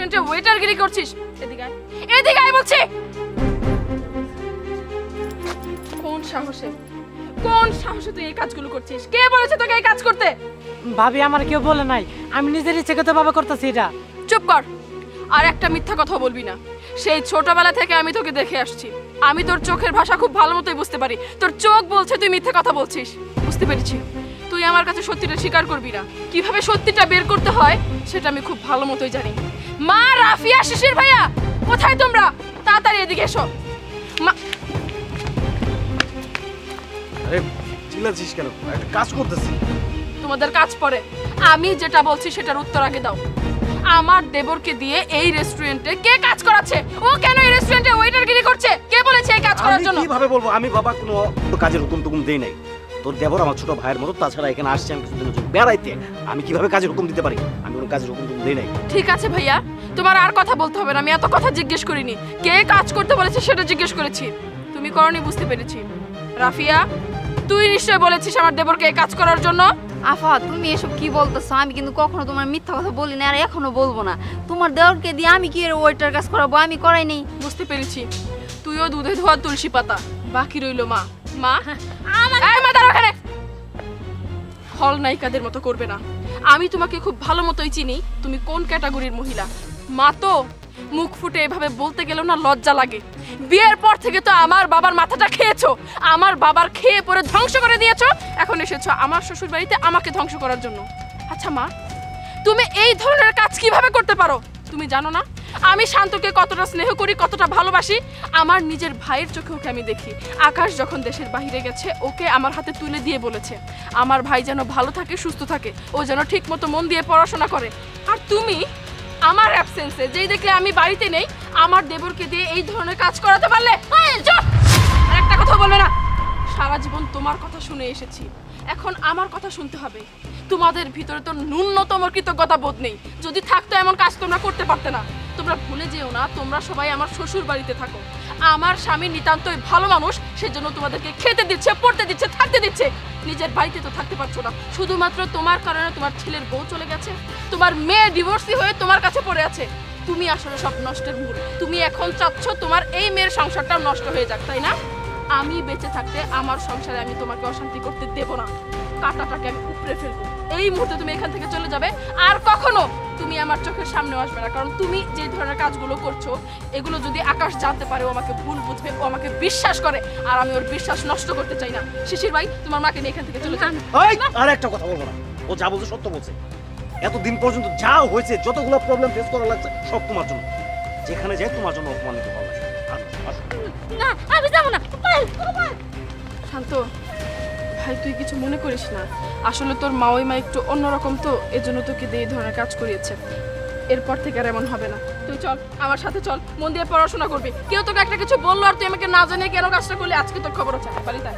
রেস্টুরেন্টে ওয়েটারগিরি করছিস? এদিকে আয়, এদিকে আয় বলছি। কোন সাহসে তুই এই কাজগুলো করছিস? কে বলেছে তোকে এই কাজ করতে? ভাবি আমার কেউ বলে নাই, আমি নিজের ইচ্ছে করতে বাবা করতেছি এটা। চুপ কর, আর একটা মিথ্যা কথা বলবি না। সেই ছোটবেলা থেকে আমি তোকে দেখে আসছি, আমি তোর চোখের ভাষা খুব ভালো মতোই বুঝতে পারি। তোর চোখ বলছে তুই মিথ্যা কথা বলছিস। বুঝতে পেরেছি, তুই আমার কাছে সত্যিটা স্বীকার করবি না। কিভাবে সত্যিটা বের করতে হয় সেটা আমি খুব ভালো মতোই জানি। মা, রাফিয়া, শিশির ভাইয়া, কোথায় তোমরা? তাড়াতাড়ি এদিকে এসো। মা, আরে চিল্লাচ্ছিস কেন? একটা কাজ করতেছি। তোমাদের কাজ পরে, আমি যেটা বলছি সেটার উত্তর আগে দাও। আমার দেবরকে দিয়ে এই রেস্টুরেন্টে কে কাজ করাচ্ছে? ও কেন এই রেস্টুরেন্টে ওয়েটারগিরি করছে? কে বলেছে এই কাজ করার জন্য? আমি কিভাবে বলবো? আমি বাবা কোনো কাজের হুকুম টুকুম দেই নাই। তোর দেবর আমার ছোট ভাইয়ের মতো, তাছাড়া এখানে আসছে আমি কিছুদিনের জন্য বেড়াইতে। আমি কিভাবে কাজের হুকুম দিতে পারি? আমি কোনো কাজের হুকুম টুকুম দেই নাই। ঠিক আছে ভাইয়া, তোমার আর কথা বলতে হবে না। আমি এত কথা জিজ্ঞেস করিনি, কে কাজ করতে বলেছে সেটা জিজ্ঞেস করেছি। তুমি করনি, বুঝতে পেরেছি। রাফিয়া, তুই নিশ্চয় বলেছিস আমার দেবরকে এই কাজ করার জন্য। আফা, তুমি এসব কি বলতেছো? আমি কিন্তু কখনো তোমার মিথ্যা কথা বলি না, আর এখনো বলবো না। তোমার দেওরকে দিয়ে আমি কি এর ওয়েটার কাজ করাবো? আমি করাই নেই। বুঝতে পেরেছি, তুইও দুধে ধোয়া তুলসী পাতা। বাকি রইলো মা। মা, মা দাঁড়াও ওখানে। খলনায়িকাদের মতো করবে না। আমি তোমাকে খুব ভালো মতোই চিনি, তুমি কোন ক্যাটাগরির মহিলা। মা তো মুখ ফুটে এভাবে বলতে গেলেও না লজ্জা লাগে। বিয়ের পর থেকে তো আমার বাবার মাথাটা খেয়েছো, আমার বাবার খেয়ে পরে ধ্বংস করে দিয়েছো। এখন এসেছো আমার শ্বশুর বাড়িতে আমাকে ধ্বংস করার জন্য। আচ্ছা মা, তুমি এই ধরনের কাজ কিভাবে করতে পারো? তুমি জানো না আমি শান্তকে কতটা স্নেহ করি, কতটা ভালোবাসি? আমার নিজের ভাইয়ের চোখে ওকে আমি দেখি। আকাশ যখন দেশের বাইরে গেছে ওকে আমার হাতে তুলে দিয়ে বলেছে আমার ভাই যেন ভালো থাকে, সুস্থ থাকে, ও যেন ঠিক মতো মন দিয়ে পড়াশোনা করে। আর তুমি আমার অ্যাবসেন্সে যেই দেখলে আমি বাড়িতে নেই, আমার দেবরকে দিয়ে এই ধরনের কাজ করাতে পারলে? আর একটা কথা বলবে না। সারা জীবন তোমার কথা শুনে এসেছি, এখন আমার কথা শুনতে হবে। তোমাদের ভিতরে তো ন্যূনতম কৃতজ্ঞতা বোধ নেই। যদি থাকতো এমন কাজ তোমরা করতে পারতে না। তোমরা ভুলে যেও না তোমরা সবাই আমার শ্বশুর বাড়িতে থাকো। আমার স্বামী নিতান্তই ভালো মানুষ, সেজন্য তোমাদেরকে খেতে দিচ্ছে, পড়তে দিচ্ছে, থাকতে দিচ্ছে। নিজের বাড়িতে তো থাকতে পারছো না, শুধুমাত্র তোমার কারণে তোমার ছেলের বউ চলে গেছে, তোমার মেয়ে ডিভোর্সি হয়ে তোমার কাছে পড়ে আছে। তুমি আসলে সব নষ্টের মূল। তুমি এখন চাচ্ছ তোমার এই মেয়ের সংসারটা নষ্ট হয়ে যাক, তাই না? আমি বেঁচে থাকতে আমার সংসারে আমি তোমাকে অশান্তি করতে দেব না। কাঁটাটাকে আমি উপড়ে ফেলবো। এই মুহূর্তে তুমি এখান থেকে চলে যাবে, আর কখনো তুমি আমার চোখের সামনে আসবে না। কারণ তুমি যে ধরনের কাজগুলো করছো এগুলো যদি আকাশ জানতে পারে ও আমাকে ভুল বুঝবে, ও আমাকে বিশ্বাস করে, আর আমি ওর বিশ্বাস নষ্ট করতে চাই না। শিশির ভাই, তোমার মাকে নিয়ে এখান থেকে চলে যান। আর একটা কথা বলবো না, ও যা বলছে সত্য বলছে। এতদিন পর্যন্ত যা হয়েছে, যতগুলো প্রবলেম ফেস করা লাগছে, সব তোমার জন্য। যেখানে যাই তোমার জন্য অপমানিত হওয়া লাগে। না, আমি যাবো না। শান্ত ভাই, তুই কিছু মনে করিস না। আসলে তোর মা ওই মা একটু অন্যরকম, তো এজন্য তোকে দিয়ে এই ধরনের কাজ করিয়েছে। এরপর থেকে আর এমন হবে না। তুই চল, আমার সাথে চল, মন দিয়ে পড়াশোনা করবি। কেউ তোকে একটা কিছু বললো আর তুই আমাকে না জানিয়ে কেন কাজটা করলি, আজকে তোর খবর আছে বাড়িতে।